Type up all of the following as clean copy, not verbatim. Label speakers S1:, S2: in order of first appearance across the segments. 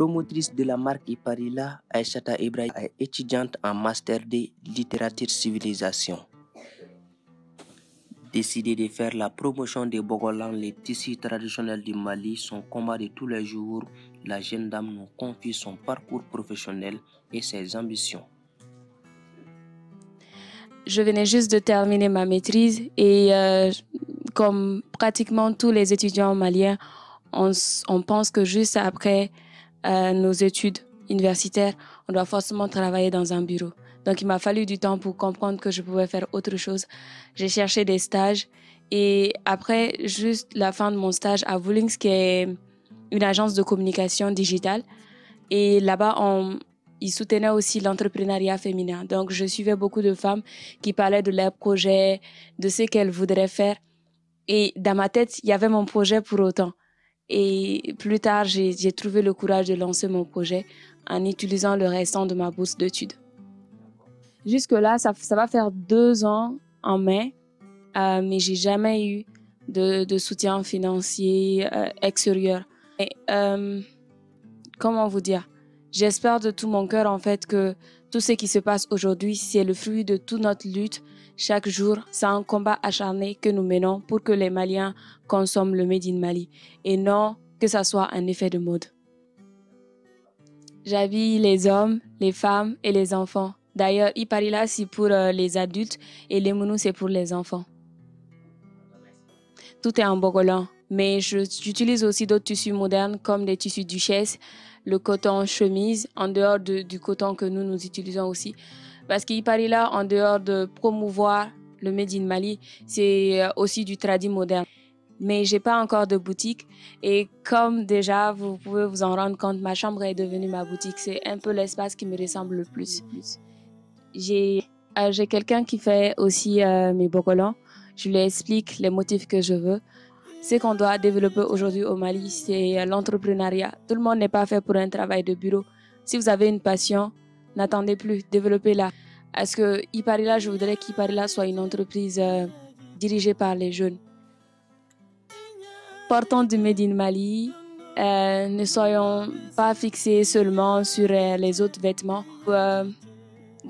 S1: promotrice de la marque Iparila, Aïchata Ibrahim, est étudiante en Master de Littérature Civilisation. Décidée de faire la promotion des Bogolan, les tissus traditionnels du Mali, son combat de tous les jours, la jeune dame nous confie son parcours professionnel et ses ambitions.
S2: Je venais juste de terminer ma maîtrise et comme pratiquement tous les étudiants maliens, on pense que juste après nos études universitaires, on doit forcément travailler dans un bureau. Donc, il m'a fallu du temps pour comprendre que je pouvais faire autre chose. J'ai cherché des stages et après juste la fin de mon stage à Woolings, qui est une agence de communication digitale, et là-bas, ils soutenaient aussi l'entrepreneuriat féminin. Donc, je suivais beaucoup de femmes qui parlaient de leurs projets, de ce qu'elles voudraient faire. Et dans ma tête, il y avait mon projet pour autant. Et plus tard, j'ai trouvé le courage de lancer mon projet en utilisant le restant de ma bourse d'études. Jusque-là, ça va faire 2 ans en mai, mais j'ai jamais eu de soutien financier extérieur. Et, comment vous dire? J'espère de tout mon cœur en fait que tout ce qui se passe aujourd'hui, c'est le fruit de toute notre lutte. Chaque jour, c'est un combat acharné que nous menons pour que les Maliens consomment le Made in Mali et non que ça soit un effet de mode. J'habille les hommes, les femmes et les enfants. D'ailleurs, Iparila, c'est pour les adultes et les Mounous, c'est pour les enfants. Tout est en bogolan, mais j'utilise aussi d'autres tissus modernes comme des tissus duchesse, le coton chemise, en dehors du coton que nous utilisons aussi. Parce qu'Iparila, en dehors de promouvoir le Made in Mali, c'est aussi du tradi moderne. Mais j'ai pas encore de boutique et comme déjà vous pouvez vous en rendre compte, ma chambre est devenue ma boutique. C'est un peu l'espace qui me ressemble le plus. J'ai quelqu'un qui fait aussi mes bogolans. Je lui explique les motifs que je veux. Ce qu'on doit développer aujourd'hui au Mali, c'est l'entrepreneuriat. Tout le monde n'est pas fait pour un travail de bureau. Si vous avez une passion, n'attendez plus, développez-la. Parce que Iparila, je voudrais qu'Iparila soit une entreprise dirigée par les jeunes. Portons du Made in Mali. Ne soyons pas fixés seulement sur les autres vêtements.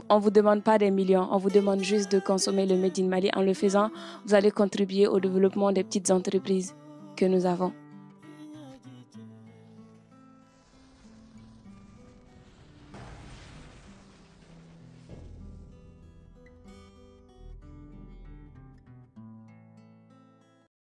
S2: On ne vous demande pas des millions, on vous demande juste de consommer le Made in Mali. En le faisant, vous allez contribuer au développement des petites entreprises que nous avons.